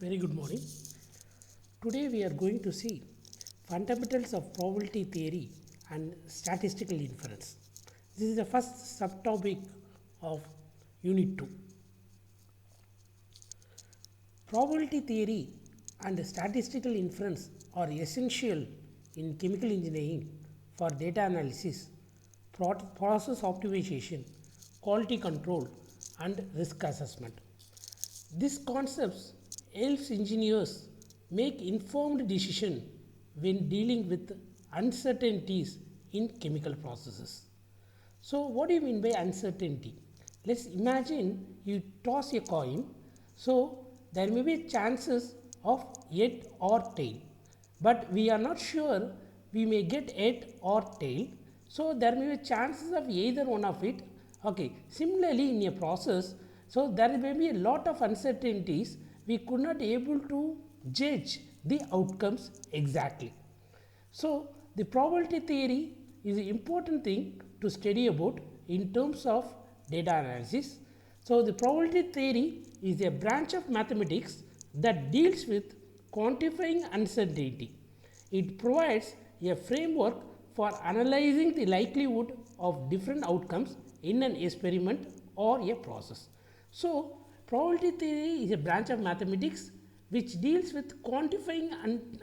Very good morning. Today we are going to see fundamentals of probability theory and statistical inference. This is the first subtopic of Unit 2. Probability theory and statistical inference are essential in chemical engineering for data analysis, process optimization, quality control, and risk assessment. These concepts helps engineers make informed decision when dealing with uncertainties in chemical processes. So, what do you mean by uncertainty? Let's imagine you toss a coin. So, there may be chances of head or tail, but we are not sure we may get head or tail. So, there may be chances of either one of it. Okay. Similarly, in a process, so there may be a lot of uncertainties, we could not able to judge the outcomes exactly. So, the probability theory is an important thing to study about in terms of data analysis. So, the probability theory is a branch of mathematics that deals with quantifying uncertainty. It provides a framework for analyzing the likelihood of different outcomes in an experiment or a process. So, probability theory is a branch of mathematics which deals with quantifying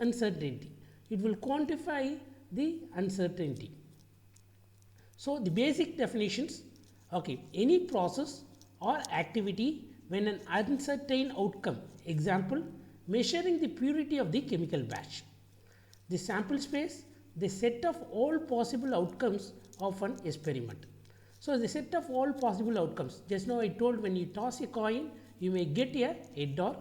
uncertainty. It will quantify the uncertainty. So, the basic definitions, okay, any process or activity when an uncertain outcome, example, measuring the purity of the chemical batch. The sample space, the set of all possible outcomes of an experiment. So, the set of all possible outcomes, just now I told when you toss a coin, you may get a head or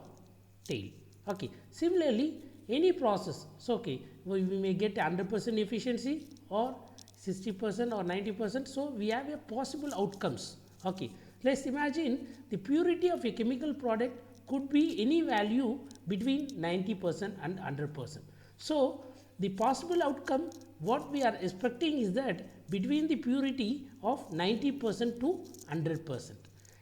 tail. Okay. Similarly, any process, so okay, we may get 100% efficiency or 60% or 90%. So, we have a possible outcomes. Okay. Let us imagine the purity of a chemical product could be any value between 90% and 100%. So, the possible outcome what we are expecting is that between the purity of 90% to 100%.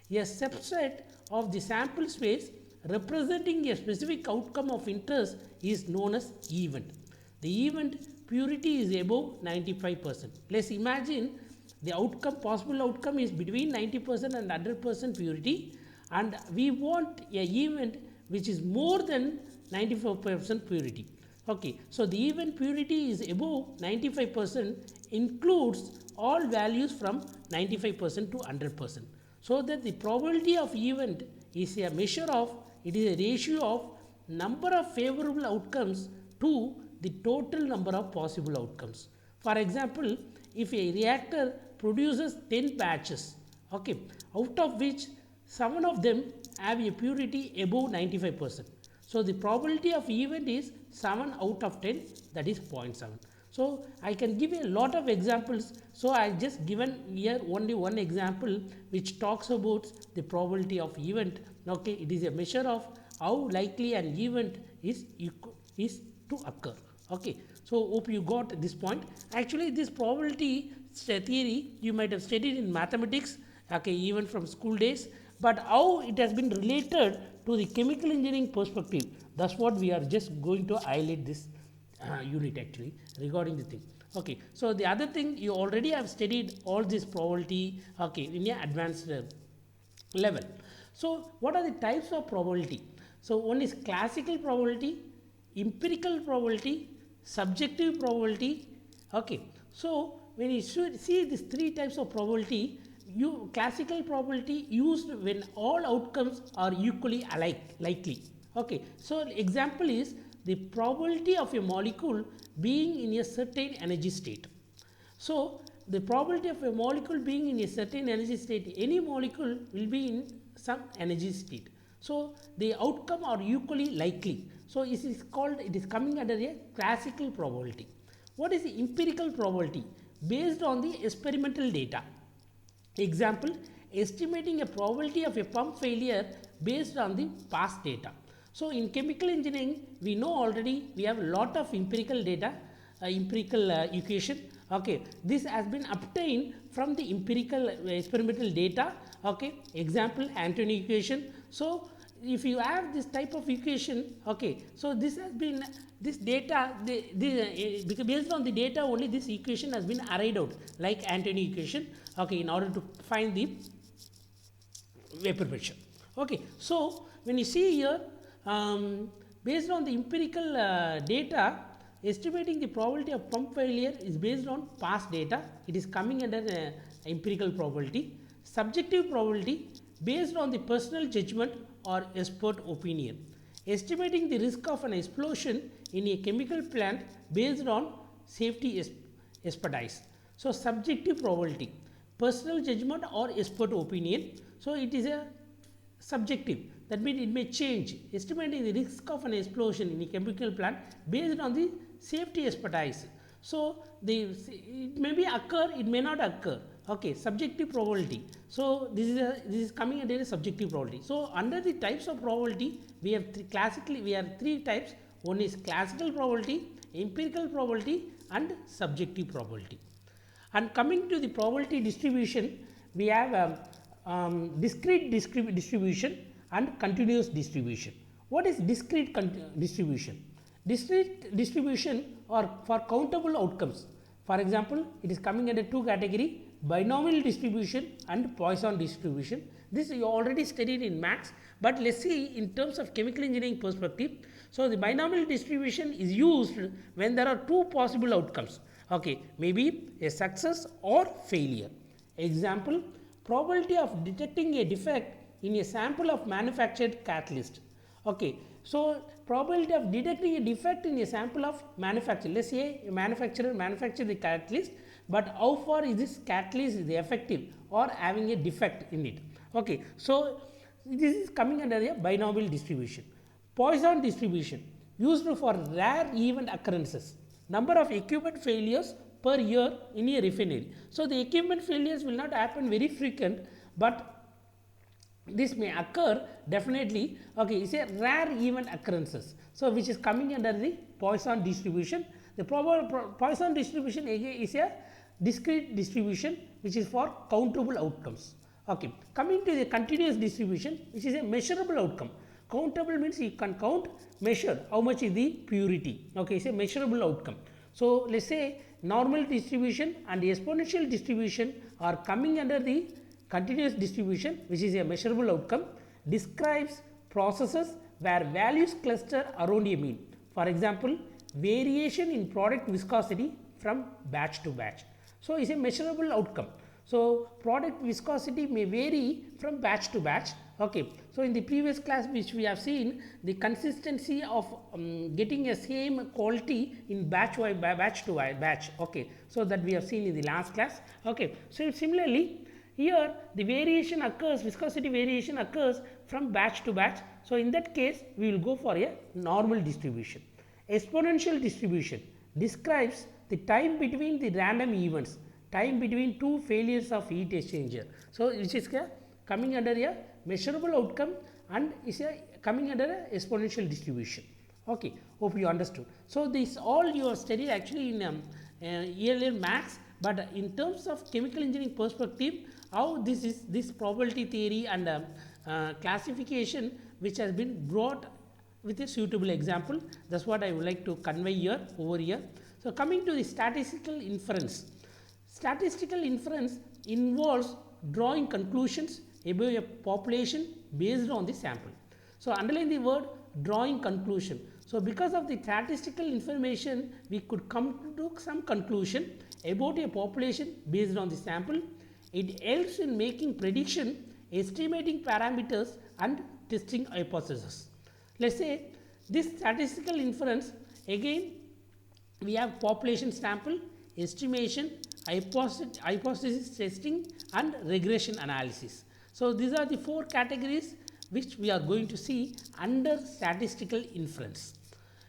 A subset of the sample space representing a specific outcome of interest is known as event. The event purity is above 95%. Let's imagine the outcome, possible outcome is between 90% and 100% purity, and we want a event which is more than 94% purity. Okay. So, the event purity is above 95% includes all values from 95% to 100%. So, that the probability of event is a measure of, it is a ratio of number of favorable outcomes to the total number of possible outcomes. For example, if a reactor produces 10 batches, okay, out of which 7 of them have a purity above 95%. So, the probability of event is 7 out of 10, that is 0.7. So, I can give a lot of examples. So, I just given here only one example which talks about the probability of event. Okay, it is a measure of how likely an event is to occur. Okay. So, hope you got this point. Actually, this probability theory you might have studied in mathematics, okay, even from school days, but how it has been related to the chemical engineering perspective, that is what we are just going to highlight this unit actually regarding the thing. Okay. So, the other thing you already have studied all this probability, okay, in an advanced level. So, what are the types of probability? So, one is classical probability, empirical probability, subjective probability. Okay. So, when you see these three types of probability, classical probability used when all outcomes are equally likely. Okay. So, example is the probability of a molecule being in a certain energy state. So, the probability of a molecule being in a certain energy state, any molecule will be in some energy state. So, the outcome are equally likely. So, it is called, it is coming under a classical probability. What is the empirical probability? Based on the experimental data. Example, estimating a probability of a pump failure based on the past data. So, in chemical engineering, we know already we have a lot of empirical data, empirical equation. Okay. This has been obtained from the empirical experimental data. Okay. Example, Antonyi equation. So, if you have this type of equation, okay, so this has been this data because based on the data only this equation has been arrived out like Antony equation, okay, in order to find the vapor pressure. Okay, so when you see here, based on the empirical data, estimating the probability of pump failure is based on past data. It is coming under empirical probability. Subjective probability based on the personal judgment or expert opinion. Estimating the risk of an explosion in a chemical plant based on safety expertise. So, subjective probability, personal judgment or expert opinion. So, it is a subjective, that means it may change. Estimating the risk of an explosion in a chemical plant based on the safety expertise. So, it may be occur, it may not occur, okay, subjective probability. So, this is coming under a subjective probability. So, under the types of probability we have three types. One is classical probability, empirical probability and subjective probability. And coming to the probability distribution, we have discrete distribution and continuous distribution. What is discrete distribution? Discrete distribution are for countable outcomes. For example, it is coming under two category: binomial distribution and Poisson distribution. This you already studied in maths, but let us see in terms of chemical engineering perspective. So, the binomial distribution is used when there are two possible outcomes, okay, maybe a success or failure. Example, probability of detecting a defect in a sample of manufactured catalyst. Okay, so probability of detecting a defect in a sample of manufacture. Let us say a manufacturer manufactured the catalyst, but how far is this catalyst is effective or having a defect in it. Okay, so this is coming under a binomial distribution. Poisson distribution used for rare event occurrences. Number of equipment failures per year in a refinery. So, the equipment failures will not happen very frequent, but this may occur definitely, okay, it is a rare event occurrences. So, which is coming under the Poisson distribution. The Poisson distribution again is a discrete distribution which is for countable outcomes. Okay. Coming to the continuous distribution, which is a measurable outcome. Countable means you can count, measure how much is the purity, okay, it is a measurable outcome. So, let us say normal distribution and exponential distribution are coming under the continuous distribution, which is a measurable outcome, describes processes where values cluster around a mean. For example, variation in product viscosity from batch to batch. So, it is a measurable outcome. So, product viscosity may vary from batch to batch. Okay. So, in the previous class which we have seen, the consistency of getting a same quality in batch to batch. Okay. So, that we have seen in the last class. Okay. So, similarly, here the variation occurs, viscosity variation occurs from batch to batch. So, in that case we will go for a normal distribution. Exponential distribution describes the time between the random events, time between two failures of heat exchanger. So, which is coming under a measurable outcome and is coming under a exponential distribution. Okay. Hope you understood. So, this all you have studied actually in earlier maths, but in terms of chemical engineering perspective, how this probability theory and classification which has been brought with a suitable example, that is what I would like to convey here over here. So, coming to the statistical inference. Statistical inference involves drawing conclusions about a population based on the sample. So, underline the word drawing conclusion. So, because of the statistical information we could come to some conclusion about a population based on the sample. It helps in making prediction, estimating parameters and testing hypotheses. Let us say this statistical inference, again we have population sample, estimation, hypothesis testing and regression analysis. So, these are the four categories which we are going to see under statistical inference.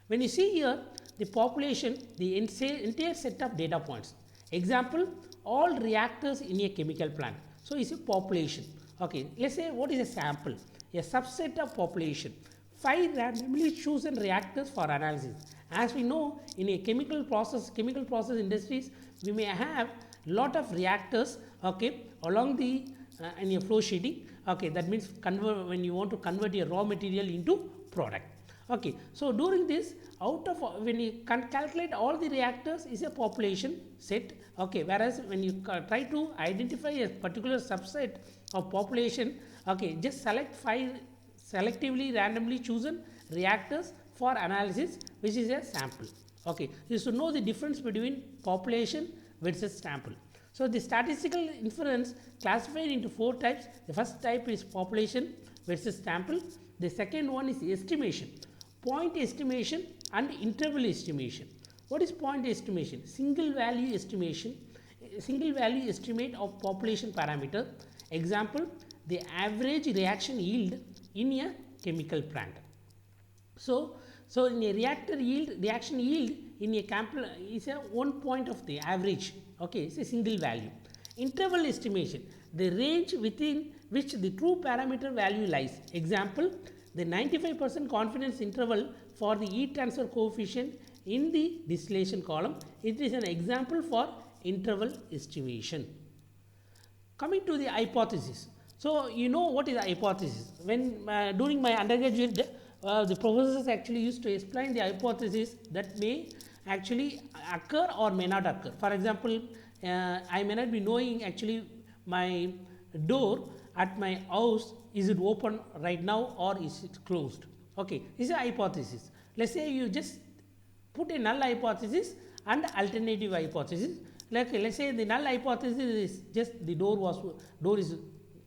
When you see here the population, the entire set of data points. Example, all reactors in a chemical plant. So, it is a population. Okay. Let us say what is a sample? A subset of population. 5 randomly chosen reactors for analysis. As we know, in a chemical process industries, we may have lot of reactors, okay, along the in a flow sheeting. Okay, that means when you want to convert your raw material into product. Okay, so during this, out of when you can calculate all the reactors is a population set. Okay, whereas when you try to identify a particular subset of population, okay, just select 5 selectively randomly chosen reactors for analysis, which is a sample. Okay, you should know the difference between population versus sample. So the statistical inference classified into 4 types. The first type is population versus sample. The second one is estimation, point estimation and interval estimation. What is point estimation? Single value estimation, single value estimate of population parameter. Example, the average reaction yield in a chemical plant. So in a reactor yield, reaction yield in a sample is a 1 point of the average. Okay, it's a single value. Interval estimation, the range within which the true parameter value lies. Example, the 95% confidence interval for the heat transfer coefficient in the distillation column. It is an example for interval estimation. Coming to the hypothesis. So you know what is a hypothesis. When during my undergraduate, the professors actually used to explain the hypothesis that may actually occur or may not occur. For example, I may not be knowing actually my door at my house, is it open right now or is it closed. Okay, this is a hypothesis. Let's say you just put a null hypothesis and alternative hypothesis. Like let's say the null hypothesis is just the door is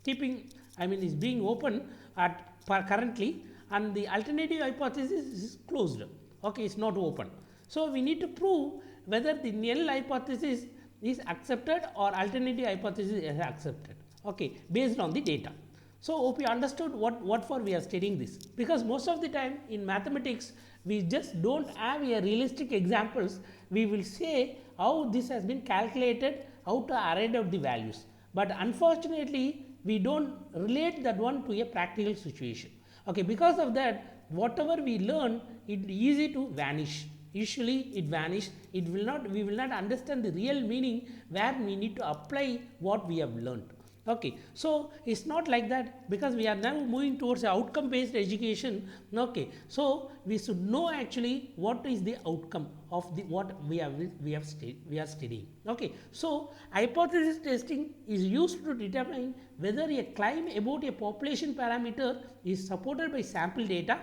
is being open at currently, and the alternative hypothesis is closed. Okay, it's not open. So we need to prove whether the null hypothesis is accepted or alternative hypothesis is accepted. Okay, based on the data. So hope you understood what for we are studying this, because most of the time in mathematics we just don't have a realistic examples. We will say how this has been calculated, how to arrive at the values, but unfortunately we don't relate that one to a practical situation. Okay, because of that, whatever we learn, it is easy to vanish. Usually it vanish. It will not. We will not understand the real meaning where we need to apply what we have learned. Okay, so it's not like that, because we are now moving towards outcome based education. Okay, so we should know actually what is the outcome of the what we are studying. Okay, so hypothesis testing is used to determine whether a claim about a population parameter is supported by sample data.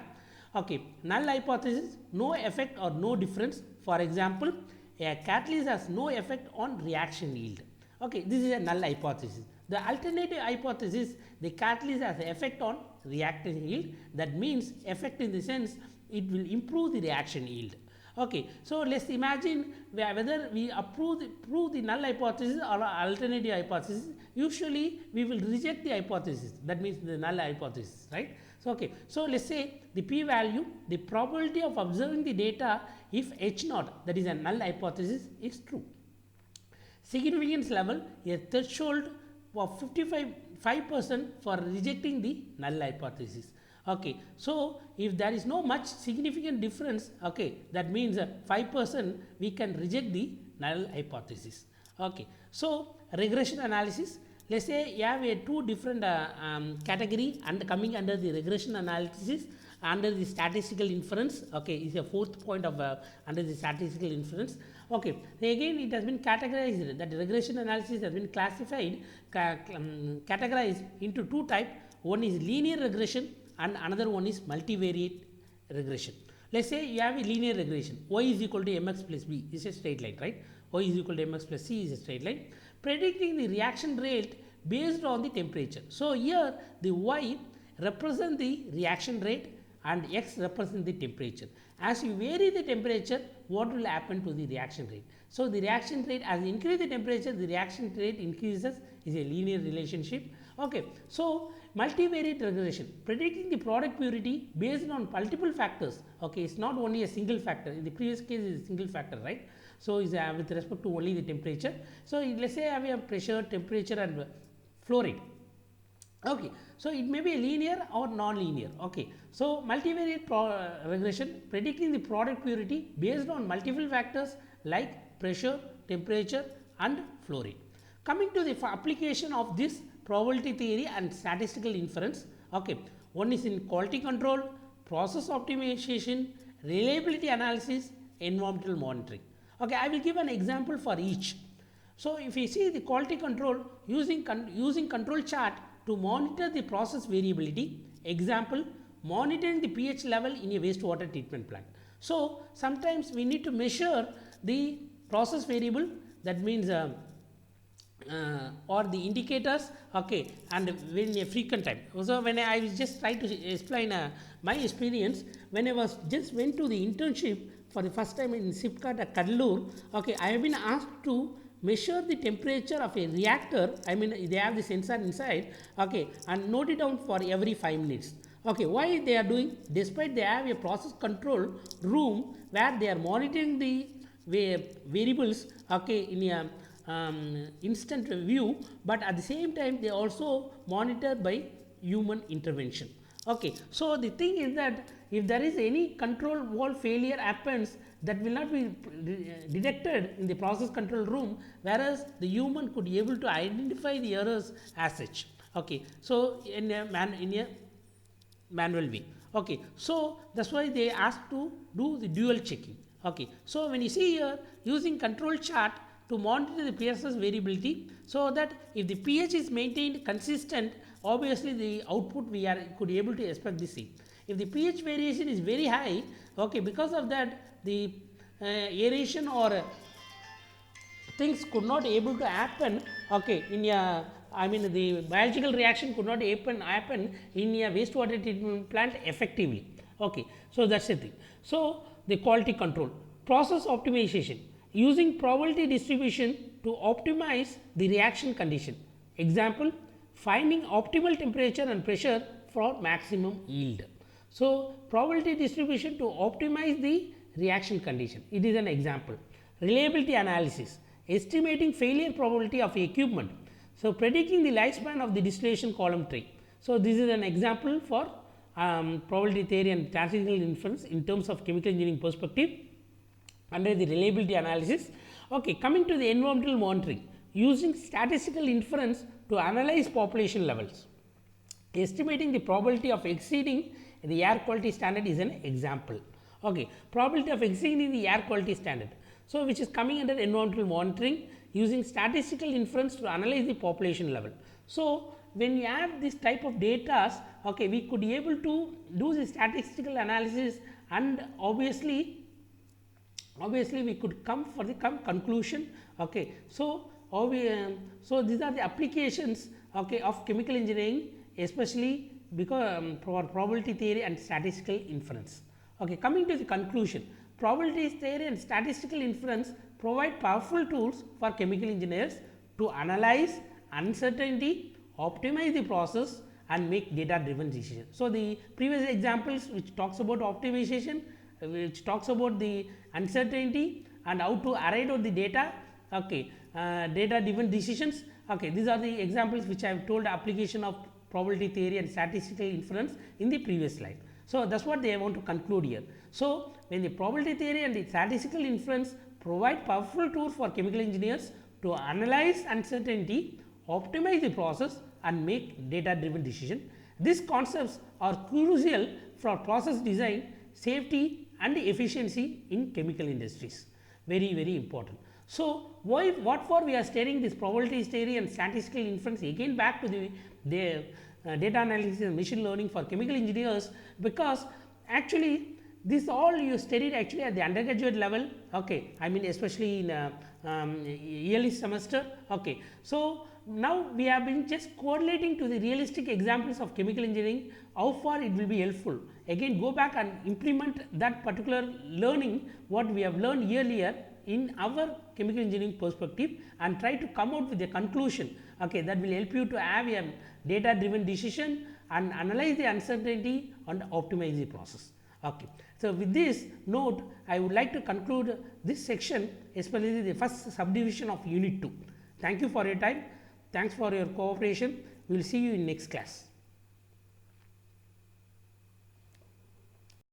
Okay, null hypothesis, no effect or no difference. For example, a catalyst has no effect on reaction yield. Okay, this is a null hypothesis. The alternative hypothesis, the catalyst has an effect on reaction yield. That means effect in the sense it will improve the reaction yield. Okay, so let's imagine whether we prove the null hypothesis or alternative hypothesis. Usually we will reject the hypothesis, that means the null hypothesis, right? So okay, so let's say the p value, the probability of observing the data if H naught, that is a null hypothesis, is true. Significance level, a threshold of 55% for rejecting the null hypothesis. Okay, so if there is no much significant difference, okay, that means 5% we can reject the null hypothesis. Okay, so regression analysis. Let's say you have a two different category and coming under the regression analysis under the statistical inference. Okay, is a fourth point of under the statistical inference. Okay, again it has been categorized, that regression analysis has been classified, categorized into two types. One is linear regression and another one is multivariate regression. Let's say you have a linear regression, y is equal to mx plus b is a straight line, right? Y is equal to mx plus c is a straight line, predicting the reaction rate based on the temperature. So here the y represent the reaction rate and x represent the temperature. As you vary the temperature, what will happen to the reaction rate? So the reaction rate, as you increase the temperature, the reaction rate increases, is a linear relationship. Okay, so multivariate regression, predicting the product purity based on multiple factors. Okay, it's not only a single factor. In the previous case, it's a single factor, right? So is with respect to only the temperature. So let's say I have pressure, temperature, and flow rate. Okay, so it may be linear or non-linear. Okay, so multivariate regression, predicting the product purity based on multiple factors like pressure, temperature, and flow rate. Coming to the application of this probability theory and statistical inference. Okay. One is in quality control, process optimization, reliability analysis, environmental monitoring. Okay, I will give an example for each. So, if you see the quality control using control chart to monitor the process variability, example monitoring the pH level in a wastewater treatment plant. So, sometimes we need to measure the process variable, that means or the indicators, okay, and when a frequent time. So, when I was just trying to explain my experience when I was just went to the internship for the first time in SIPCAT at Kadalur, okay, I have been asked to measure the temperature of a reactor. I mean, they have the sensor inside, okay, and note it down for every 5 minutes. Okay, why they are doing? Despite they have a process control room where they are monitoring the variables, okay, in a instant view, but at the same time they also monitor by human intervention. Okay, so the thing is that if there is any control valve failure happens, that will not be detected in the process control room, whereas the human could be able to identify the errors as such. Okay, so in a manual way. Okay, so that's why they ask to do the dual checking. Okay, so when you see here using control chart to monitor the pH variability, so that if the pH is maintained consistent, obviously the output we could able to expect the same. If the pH variation is very high, okay, because of that the aeration or things could not able to happen, okay, in a, I mean, the biological reaction could not happen in a wastewater treatment plant effectively. Okay, so that's the thing. So the quality control, process optimization, using probability distribution to optimize the reaction condition. Example, finding optimal temperature and pressure for maximum yield. So probability distribution to optimize the reaction condition, it is an example. Reliability analysis, estimating failure probability of equipment. So predicting the lifespan of the distillation column tray. So this is an example for probability theory and statistical inference in terms of chemical engineering perspective under the reliability analysis. Okay, coming to the environmental monitoring, using statistical inference to analyze population levels. Estimating the probability of exceeding the air quality standard is an example. Okay, probability of exceeding the air quality standard. So, which is coming under environmental monitoring using statistical inference to analyze the population level. So, when you have this type of data, okay, we could be able to do the statistical analysis, and obviously we could come for the conclusion. Okay, so so these are the applications, okay, of chemical engineering, especially because for probability theory and statistical inference. Okay, coming to the conclusion, probability theory and statistical inference provide powerful tools for chemical engineers to analyze uncertainty, optimize the process, and make data driven decisions. So the previous examples which talks about optimization, which talks about the uncertainty and how to arrive at the data, okay, data driven decisions. Okay, these are the examples which I have told application of probability theory and statistical inference in the previous slide. So that's what they want to conclude here. So when the probability theory and the statistical inference provide powerful tools for chemical engineers to analyze uncertainty, optimize the process, and make data driven decision. These concepts are crucial for process design, safety, and efficiency in chemical industries. Very, very important. So what for we are studying this probability theory and statistical inference, again back to the data analysis and machine learning for chemical engineers, because actually this all you studied actually at the undergraduate level. Okay, I mean especially in yearly semester. Okay, so now we have been just correlating to the realistic examples of chemical engineering, how far it will be helpful. Again go back and implement that particular learning what we have learned earlier in our chemical engineering perspective, and try to come out with a conclusion, okay, that will help you to have a data driven decision and analyze the uncertainty and optimize the process. Okay. So with this note, I would like to conclude this section, especially the first subdivision of unit 2. Thank you for your time. Thanks for your cooperation. We will see you in next class.